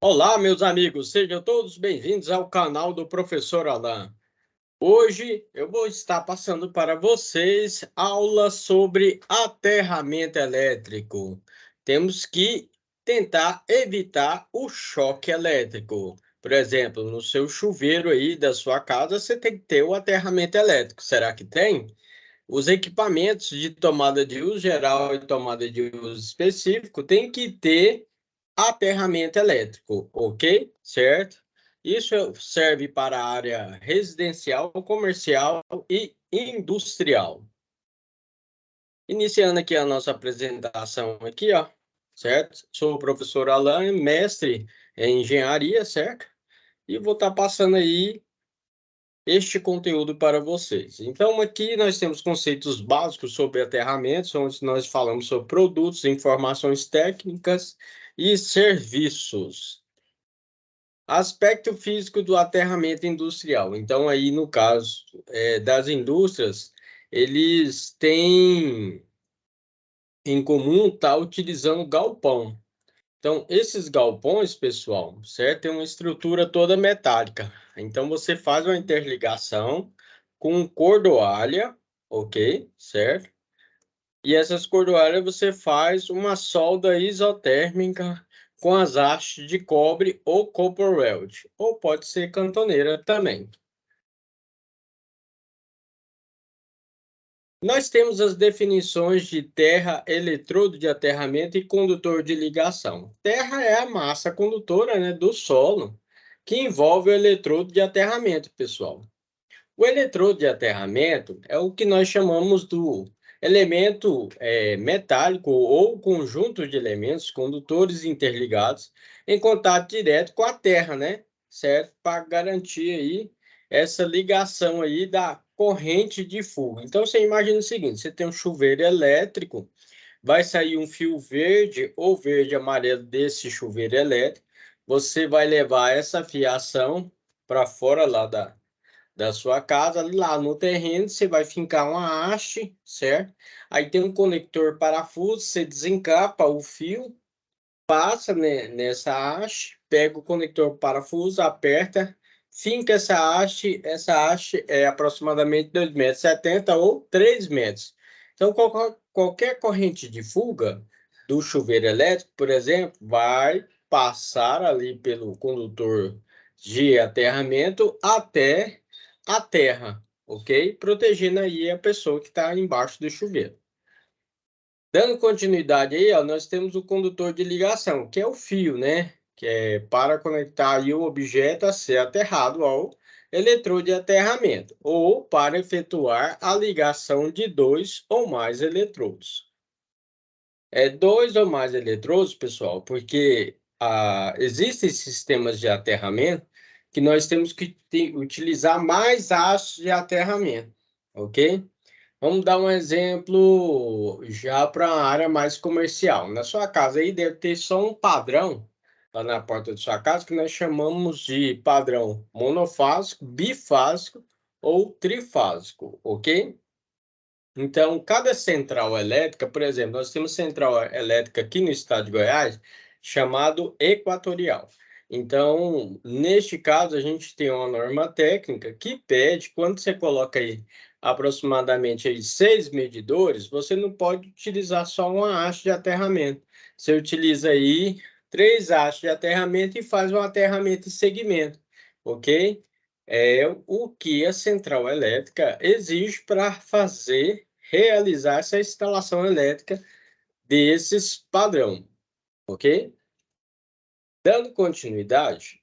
Olá, meus amigos, sejam todos bem-vindos ao canal do Professor Alan. Hoje eu vou estar passando para vocês aula sobre aterramento elétrico. Temos que tentar evitar o choque elétrico. Por exemplo, no seu chuveiro aí da sua casa, você tem que ter o aterramento elétrico. Será que tem? Os equipamentos de tomada de uso geral e tomada de uso específico têm que ter aterramento elétrico, ok? Certo? Isso serve para a área residencial, comercial e industrial. Iniciando aqui a nossa apresentação aqui, ó, certo? Sou o professor Alan, mestre em engenharia, certo? E vou estar passando aí este conteúdo para vocês. Então, aqui nós temos conceitos básicos sobre aterramentos, onde nós falamos sobre produtos, informações técnicas e serviços. Aspecto físico do aterramento industrial. Então, aí no caso das indústrias, eles têm em comum estar utilizando galpão. Então, esses galpões, pessoal, certo? Tem uma estrutura toda metálica. Então, você faz uma interligação com cordoalha, ok? Certo? E essas cordoalhas você faz uma solda isotérmica com as hastes de cobre ou copper weld, ou pode ser cantoneira também. Nós temos as definições de terra, eletrodo de aterramento e condutor de ligação. Terra é a massa condutora, né, do solo, que envolve o eletrodo de aterramento, pessoal. O eletrodo de aterramento é o que nós chamamos do elemento metálico ou conjunto de elementos condutores interligados em contato direto com a terra, né? Certo? Para garantir aí essa ligação aí da corrente de fuga. Então, você imagina o seguinte, você tem um chuveiro elétrico, vai sair um fio verde ou verde-amarelo desse chuveiro elétrico, você vai levar essa fiação para fora lá da sua casa, lá no terreno, você vai fincar uma haste, certo? Aí tem um conector parafuso, você desencapa o fio, passa nessa haste, pega o conector parafuso, aperta, finca essa haste é aproximadamente 2,70 m ou 3 metros. Então, qualquer corrente de fuga do chuveiro elétrico, por exemplo, vai passar ali pelo condutor de aterramento até a terra, ok? Protegendo aí a pessoa que está embaixo do chuveiro. Dando continuidade aí, ó, nós temos o condutor de ligação, que é o fio, né? Que é para conectar aí o objeto a ser aterrado ao eletrodo de aterramento, ou para efetuar a ligação de dois ou mais eletrodos. Dois ou mais eletrodos, pessoal, porque existem sistemas de aterramento que nós temos que utilizar mais hastes de aterramento, ok? Vamos dar um exemplo já para a área mais comercial. Na sua casa aí deve ter só um padrão lá na porta de sua casa que nós chamamos de padrão monofásico, bifásico ou trifásico, ok? Então, cada central elétrica, por exemplo, nós temos central elétrica aqui no estado de Goiás chamado equatorial. Então, neste caso, a gente tem uma norma técnica que pede, quando você coloca aí aproximadamente aí 6 medidores, você não pode utilizar só uma haste de aterramento. Você utiliza aí 3 hastes de aterramento e faz um aterramento em segmento, ok? É o que a central elétrica exige para realizar essa instalação elétrica desses padrão, ok? Dando continuidade,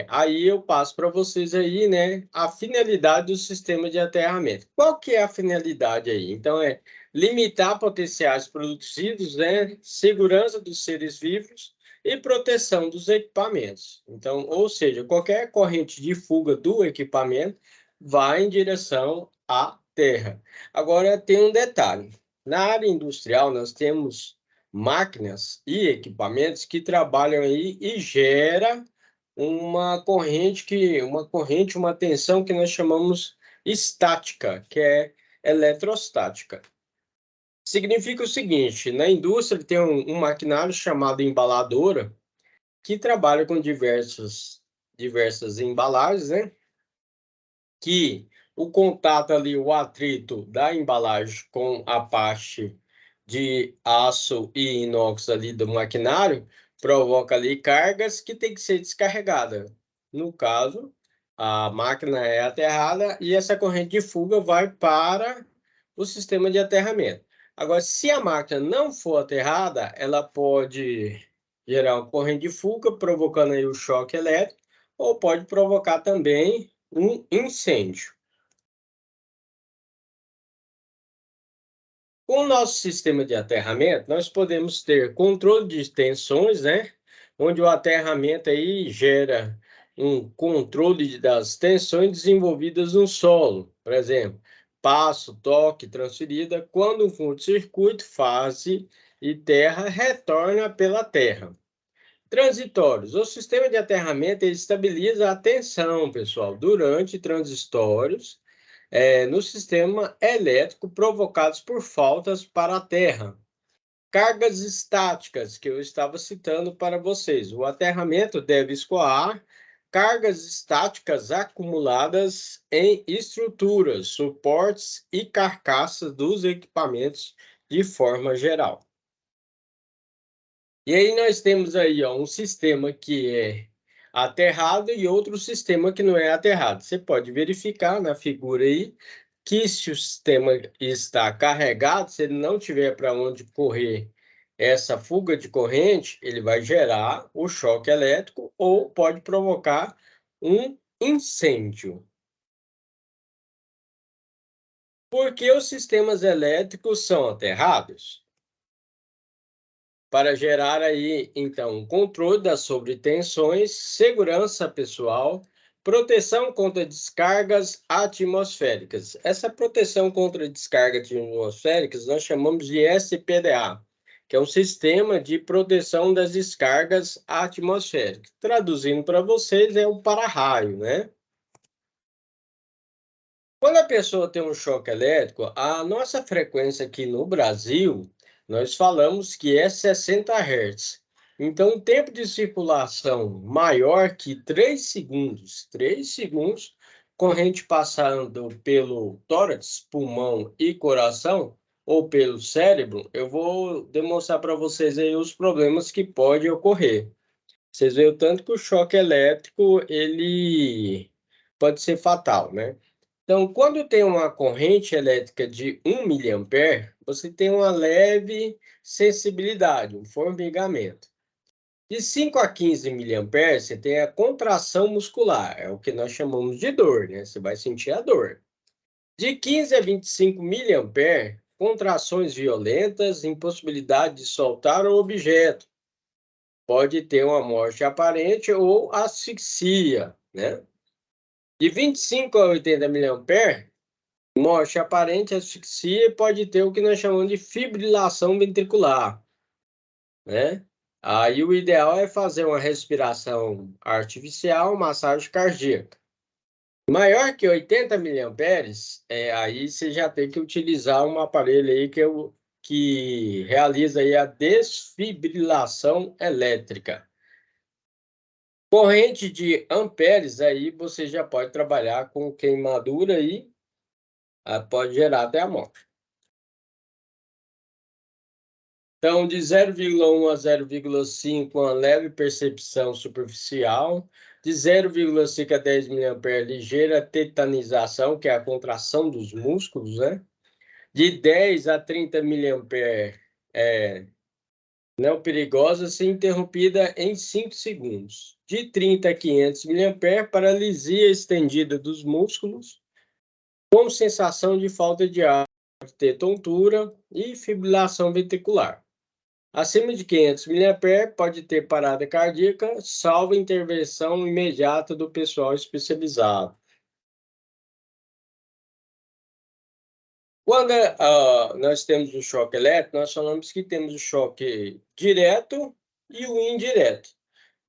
aí eu passo para vocês aí, né, a finalidade do sistema de aterramento. Qual que é a finalidade aí? Então, é limitar potenciais produzidos, né, segurança dos seres vivos e proteção dos equipamentos. Então, ou seja, qualquer corrente de fuga do equipamento vai em direção à terra. Agora, tem um detalhe. Na área industrial, nós temos máquinas e equipamentos que trabalham aí e gera uma tensão que nós chamamos estática, que é eletrostática. Significa o seguinte, na indústria tem um maquinário chamado embaladora, que trabalha com diversas embalagens, né? Que o contato ali, o atrito da embalagem com a parte de aço e inox ali do maquinário provoca ali cargas que tem que ser descarregada. No caso, a máquina é aterrada e essa corrente de fuga vai para o sistema de aterramento. Agora, se a máquina não for aterrada, ela pode gerar uma corrente de fuga, provocando aí o choque elétrico, ou pode provocar também um incêndio. Com o nosso sistema de aterramento, nós podemos ter controle de tensões, né? Onde o aterramento aí gera um controle das tensões desenvolvidas no solo. Por exemplo, passo, toque, transferida, quando um curto-circuito, fase e terra retorna pela terra. Transitórios. O sistema de aterramento ele estabiliza a tensão, pessoal, durante transitórios no sistema elétrico provocados por faltas para a Terra. Cargas estáticas, que eu estava citando para vocês. O aterramento deve escoar cargas estáticas acumuladas em estruturas, suportes e carcaças dos equipamentos de forma geral. E aí nós temos aí ó, um sistema que é aterrado e outro sistema que não é aterrado. Você pode verificar na figura aí que se o sistema está carregado, se ele não tiver para onde correr essa fuga de corrente, ele vai gerar o choque elétrico ou pode provocar um incêndio. Por que os sistemas elétricos são aterrados? Para gerar aí, então, um controle das sobretensões, segurança pessoal, proteção contra descargas atmosféricas. Essa proteção contra descargas atmosféricas nós chamamos de SPDA, que é um sistema de proteção das descargas atmosféricas. Traduzindo para vocês, é o para-raio, né? Quando a pessoa tem um choque elétrico, a nossa frequência aqui no Brasil, nós falamos que é 60 Hz. Então, o tempo de circulação maior que 3 segundos, corrente passando pelo tórax, pulmão e coração, ou pelo cérebro, eu vou demonstrar para vocês aí os problemas que podem ocorrer. Vocês veem o tanto que o choque elétrico, ele pode ser fatal, né? Então, quando tem uma corrente elétrica de 1 miliampere, você tem uma leve sensibilidade, um formigamento. De 5 a 15 miliamperes, você tem a contração muscular, é o que nós chamamos de dor, né? Você vai sentir a dor. De 15 a 25 miliamperes, contrações violentas, impossibilidade de soltar o objeto. Pode ter uma morte aparente ou asfixia, né? De 25 a 80 miliamperes, morte aparente, asfixia e pode ter o que nós chamamos de fibrilação ventricular, né? Aí o ideal é fazer uma respiração artificial, massagem cardíaca. Maior que 80 miliamperes, aí você já tem que utilizar um aparelho aí que realiza aí a desfibrilação elétrica. Corrente de amperes, aí você já pode trabalhar com queimadura aí, pode gerar até a morte. Então, de 0,1 a 0,5, uma leve percepção superficial. De 0,5 a 10 miliamperes, ligeira tetanização, que é a contração dos músculos, né? De 10 a 30 miliamperes, não perigosa, se interrompida em 5 segundos. De 30 a 500 miliamperes, paralisia estendida dos músculos, com sensação de falta de ar, ter tontura e fibrilação ventricular. Acima de 500 miliamperes pode ter parada cardíaca, salvo intervenção imediata do pessoal especializado. Quando nós temos o choque elétrico, nós falamos que temos o choque direto e o indireto.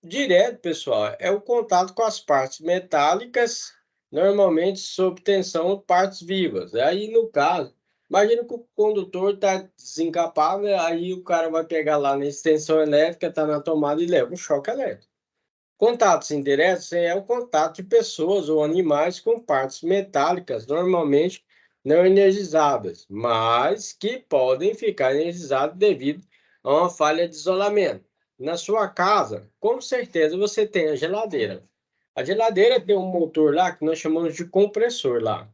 Direto, pessoal, é o contato com as partes metálicas, normalmente sob tensão, partes vivas. Aí, no caso, Imagina que o condutor está desencapado, aí o cara vai pegar lá na extensão elétrica, está na tomada e leva um choque elétrico. Contatos indiretos é o contato de pessoas ou animais com partes metálicas, normalmente não energizadas, mas que podem ficar energizadas devido a uma falha de isolamento. Na sua casa, com certeza você tem a geladeira. A geladeira tem um motor lá que nós chamamos de compressor lá.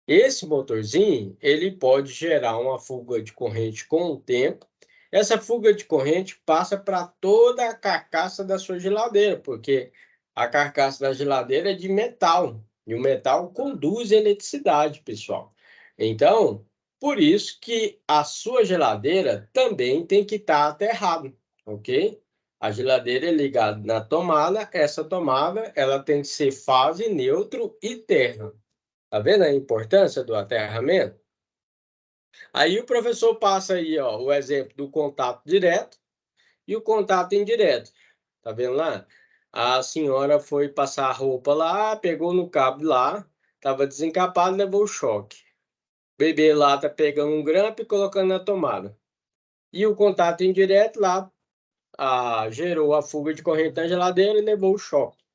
Esse motorzinho, ele pode gerar uma fuga de corrente com o tempo. Essa fuga de corrente passa para toda a carcaça da sua geladeira, porque a carcaça da geladeira é de metal, e o metal conduz eletricidade, pessoal. Então, por isso que a sua geladeira também tem que estar aterrada, ok? A geladeira é ligada na tomada, essa tomada ela tem que ser fase, neutro e terra. Tá vendo a importância do aterramento? Aí o professor passa aí, ó, o exemplo do contato direto e o contato indireto. Tá vendo lá? A senhora foi passar a roupa lá, pegou no cabo lá, estava desencapado, levou o choque. O bebê lá tá pegando um grampo e colocando na tomada. E o contato indireto lá gerou a fuga de corrente na geladeira e levou o choque.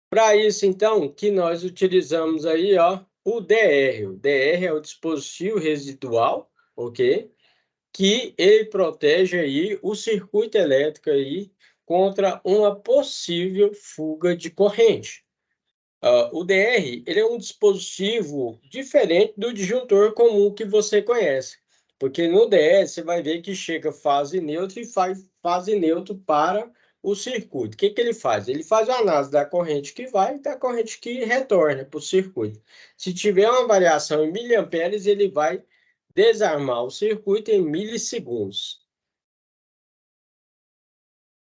Para isso, então, que nós utilizamos aí, ó, o DR. O DR é o dispositivo residual, ok? Que ele protege aí o circuito elétrico aí contra uma possível fuga de corrente. O DR, ele é um dispositivo diferente do disjuntor comum que você conhece, porque no DR você vai ver que chega fase neutra e faz fase neutra para o circuito. O que que ele faz? Ele faz a análise da corrente que vai e da corrente que retorna para o circuito. Se tiver uma variação em miliamperes, ele vai desarmar o circuito em milissegundos.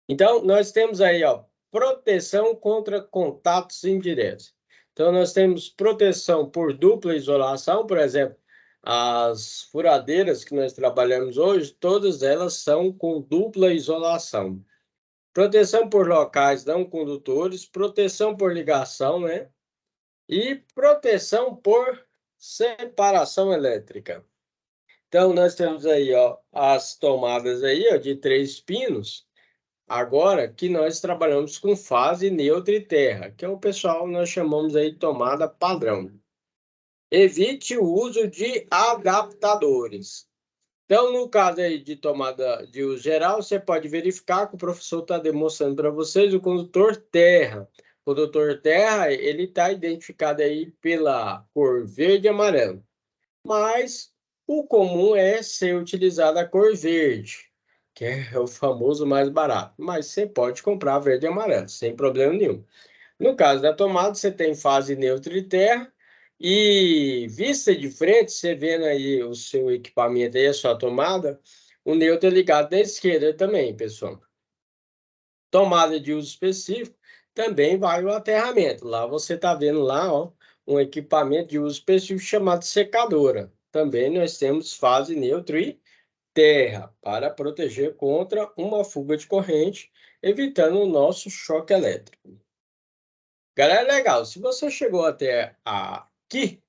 Então, nós temos aí, ó, proteção contra contatos indiretos. Então, nós temos proteção por dupla isolação, por exemplo, as furadeiras que nós trabalhamos hoje, todas elas são com dupla isolação. Proteção por locais não condutores, proteção por ligação, né? E proteção por separação elétrica. Então, nós temos aí, ó, as tomadas aí, ó, de 3 pinos. Agora que nós trabalhamos com fase neutra e terra, que é o pessoal nós chamamos aí de tomada padrão. Evite o uso de adaptadores. Então, no caso aí de tomada de uso geral, você pode verificar que o professor está demonstrando para vocês o condutor terra. O condutor terra, ele está identificado aí pela cor verde e amarelo. Mas o comum é ser utilizada a cor verde, que é o famoso mais barato. Mas você pode comprar verde e amarelo, sem problema nenhum. No caso da tomada, você tem fase neutra e terra. E vista de frente, você vendo aí o seu equipamento aí, a sua tomada, o neutro é ligado na esquerda também, pessoal. Tomada de uso específico, também vai o aterramento. Lá você está vendo lá, ó, um equipamento de uso específico chamado secadora. Também nós temos fase neutro e terra para proteger contra uma fuga de corrente, evitando o nosso choque elétrico. Galera, legal. Se você chegou até aqui,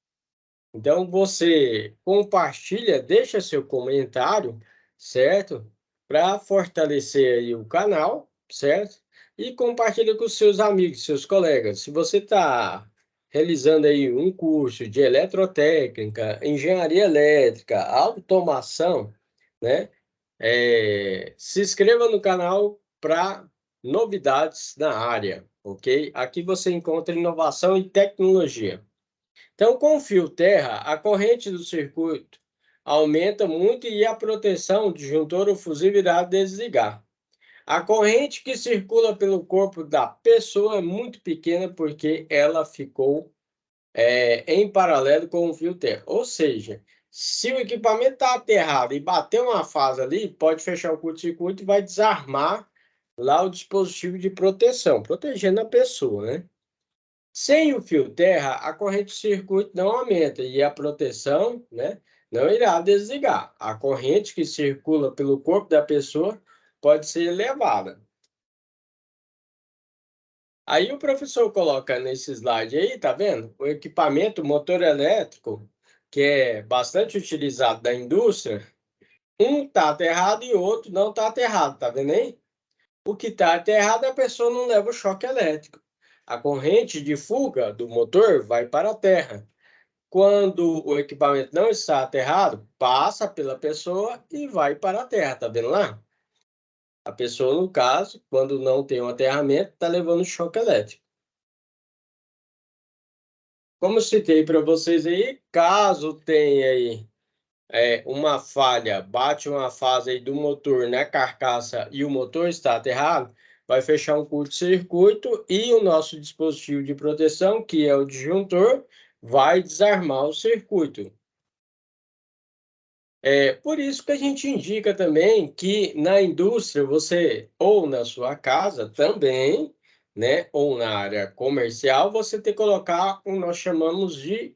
então você compartilha, deixa seu comentário, certo? Para fortalecer aí o canal, certo? E compartilha com seus amigos, seus colegas. Se você está realizando aí um curso de eletrotécnica, engenharia elétrica, automação, né? Se inscreva no canal para novidades na área, ok? Aqui você encontra inovação e tecnologia. Então, com o fio terra, a corrente do circuito aumenta muito e a proteção disjuntor ou fusível irá desligar. A corrente que circula pelo corpo da pessoa é muito pequena porque ela ficou em paralelo com o fio terra. Ou seja, se o equipamento está aterrado e bater uma fase ali, pode fechar o curto-circuito e vai desarmar lá o dispositivo de proteção, protegendo a pessoa, né? Sem o fio terra, a corrente de circuito não aumenta e a proteção, né, não irá desligar. A corrente que circula pelo corpo da pessoa pode ser elevada. Aí o professor coloca nesse slide aí, tá vendo? O equipamento motor elétrico que é bastante utilizado da indústria, um está aterrado e o outro não está aterrado, tá vendo aí? O que está aterrado, a pessoa não leva o choque elétrico. A corrente de fuga do motor vai para a terra. Quando o equipamento não está aterrado, passa pela pessoa e vai para a terra, tá vendo lá? A pessoa, no caso, quando não tem um aterramento, está levando choque elétrico. Como citei para vocês aí, caso tenha aí uma falha, bate uma fase aí do motor na carcaça e o motor está aterrado, vai fechar um curto-circuito e o nosso dispositivo de proteção, que é o disjuntor, vai desarmar o circuito. É por isso que a gente indica também que na indústria você, ou na sua casa também, né, ou na área comercial, você tem que colocar o que nós chamamos de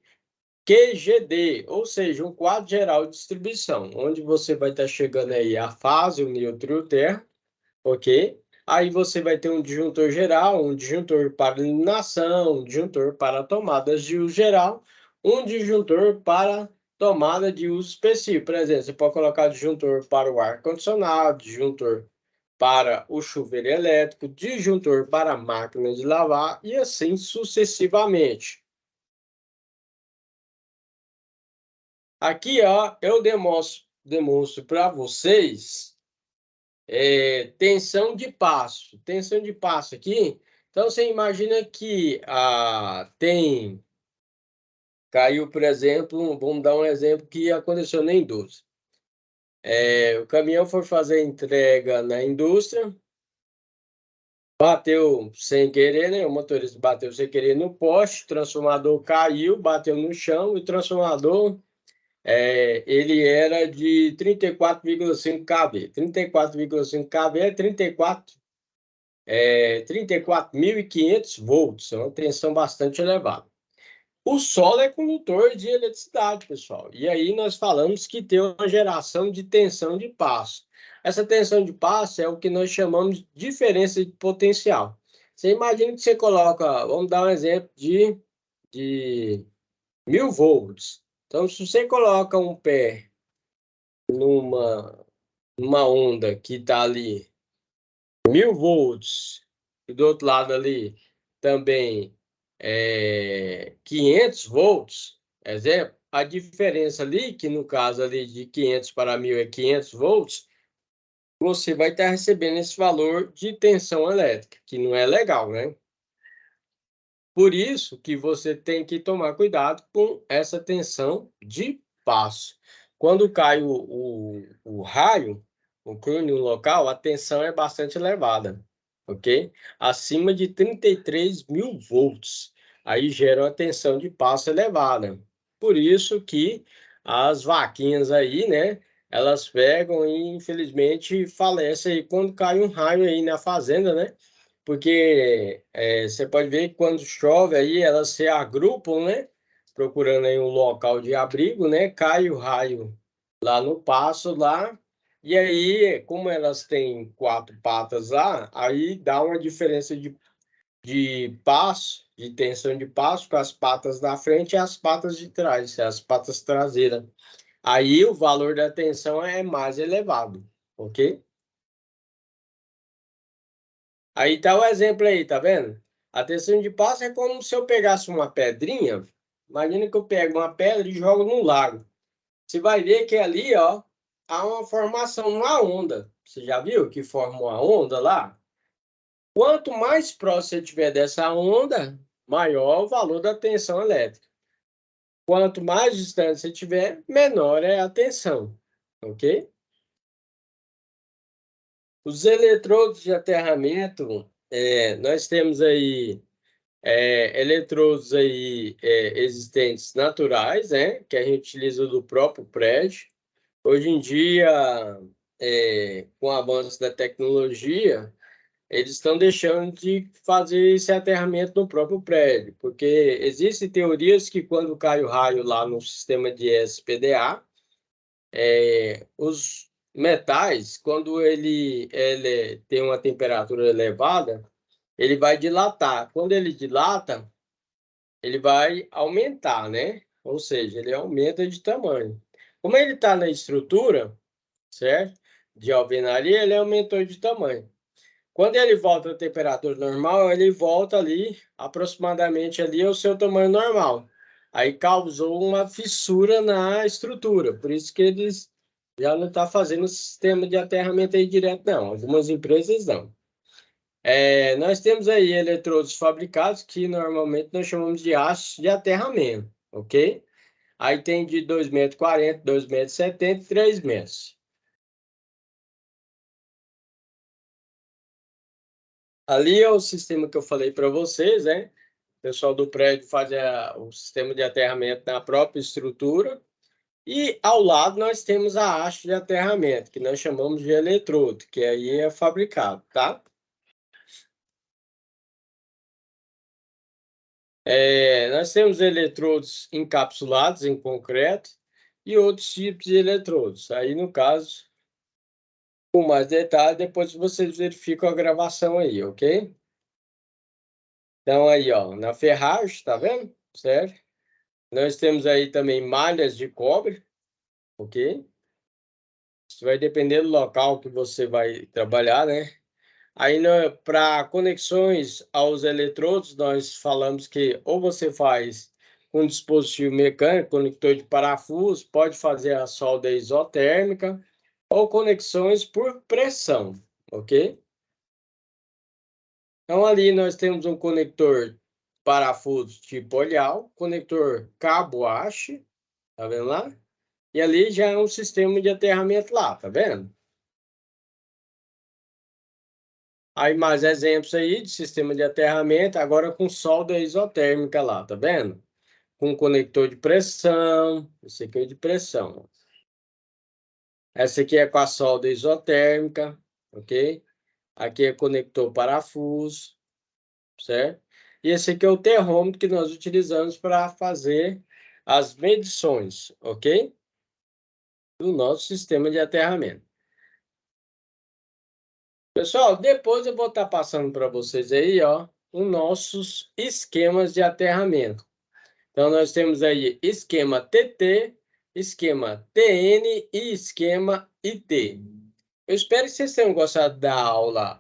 QGD, ou seja, um quadro geral de distribuição, onde você vai estar chegando aí a fase, o neutro e o terra, ok? Aí você vai ter um disjuntor geral, um disjuntor para iluminação, um disjuntor para tomadas de uso geral, um disjuntor para tomada de uso específico. Por exemplo, você pode colocar disjuntor para o ar-condicionado, disjuntor para o chuveiro elétrico, disjuntor para a máquina de lavar e assim sucessivamente. Aqui, ó, eu demonstro para vocês tensão de passo. Tensão de passo aqui. Então, você imagina que caiu, por exemplo, vamos dar um exemplo que aconteceu na indústria. O caminhão foi fazer a entrega na indústria, bateu sem querer, né? O motorista bateu sem querer no poste, o transformador caiu, bateu no chão e o transformador ele era de 34,5 kV. 34,5 kV é 34.500 volts, é uma tensão bastante elevada. O solo é condutor de eletricidade, pessoal. E aí nós falamos que tem uma geração de tensão de passo. Essa tensão de passo é o que nós chamamos de diferença de potencial. Você imagina que você coloca, vamos dar um exemplo de 1.000 volts. Então, se você coloca um pé numa onda que está ali 1.000 volts, e do outro lado ali também 500 volts, exemplo, a diferença ali, que no caso ali de 500 para 1.000 é 500 volts, você vai estar recebendo esse valor de tensão elétrica, que não é legal, né? Por isso que você tem que tomar cuidado com essa tensão de passo. Quando cai o raio, o cone no local, a tensão é bastante elevada, ok? Acima de 33.000 volts. Aí gera uma tensão de passo elevada. Por isso que as vaquinhas aí, né? Elas pegam e infelizmente falecem aí quando cai um raio aí na fazenda, né? Porque você pode ver que quando chove aí elas se agrupam, né? Procurando aí um local de abrigo, né? Cai o raio lá no passo lá, e aí, como elas têm 4 patas lá, aí dá uma diferença de passo, de tensão de passo com as patas da frente e as patas de trás, as patas traseiras. Aí o valor da tensão é mais elevado, ok? Aí tá o exemplo aí, tá vendo? A tensão de passo é como se eu pegasse uma pedrinha. Imagina que eu pego uma pedra e jogo no lago. Você vai ver que ali, ó, há uma formação, uma onda. Você já viu que forma uma onda lá? Quanto mais próximo você tiver dessa onda, maior o valor da tensão elétrica. Quanto mais distante você tiver, menor é a tensão, ok? Os eletrodos de aterramento, nós temos aí eletrodos aí existentes naturais, né, que a gente utiliza do próprio prédio. Hoje em dia, com o avanço da tecnologia, eles estão deixando de fazer esse aterramento no próprio prédio, porque existem teorias que quando cai o raio lá no sistema de SPDA, os metais, quando ele tem uma temperatura elevada, ele vai dilatar. Quando ele dilata, ele vai aumentar, né? ou seja, ele aumenta de tamanho. Como ele está na estrutura, certo? De alvenaria, ele aumentou de tamanho. Quando ele volta à temperatura normal, ele volta ali, aproximadamente ali ao seu tamanho normal. Aí causou uma fissura na estrutura, por isso que eles já não estão fazendo o sistema de aterramento aí direto, não. Algumas empresas não. Nós temos aí eletrodos fabricados que normalmente nós chamamos de hastes de aterramento, ok? Aí tem de 2,40 m, 2,70 m e 3 metros. Ali é o sistema que eu falei para vocês, né? O pessoal do prédio faz o sistema de aterramento na própria estrutura. E ao lado nós temos a haste de aterramento, que nós chamamos de eletrodo, que aí é fabricado, tá? Nós temos eletrodos encapsulados em concreto e outros tipos de eletrodos. Aí, no caso, com mais detalhe, depois vocês verificam a gravação aí, ok? Então, aí, ó, na ferragem, tá vendo? Certo? Nós temos aí também malhas de cobre, ok? Isso vai depender do local que você vai trabalhar, né? Aí, para conexões aos eletrodos, nós falamos que ou você faz com dispositivo mecânico, conector de parafuso, pode fazer a solda isotérmica, ou conexões por pressão, ok? Então, ali nós temos um conector parafuso tipo olhal, conector cabo haste, tá vendo lá? E ali já é um sistema de aterramento lá, tá vendo? Aí mais exemplos aí de sistema de aterramento, agora com solda isotérmica lá, tá vendo? Com conector de pressão, esse aqui é de pressão. Essa aqui é com a solda isotérmica, ok? Aqui é conector parafuso, certo? E esse aqui é o termômetro que nós utilizamos para fazer as medições, ok? Do nosso sistema de aterramento. Pessoal, depois eu vou estar passando para vocês aí, ó, os nossos esquemas de aterramento. Então, nós temos aí esquema TT, esquema TN e esquema IT. Eu espero que vocês tenham gostado da aula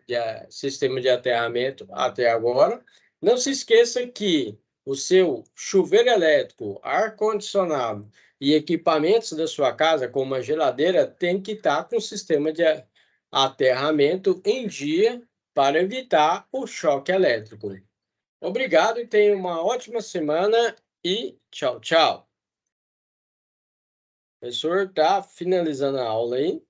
de sistema de aterramento até agora. Não se esqueça que o seu chuveiro elétrico, ar-condicionado e equipamentos da sua casa, como a geladeira, tem que estar com o sistema de aterramento em dia para evitar o choque elétrico. Obrigado e tenha uma ótima semana e tchau, tchau. O professor está finalizando a aula aí.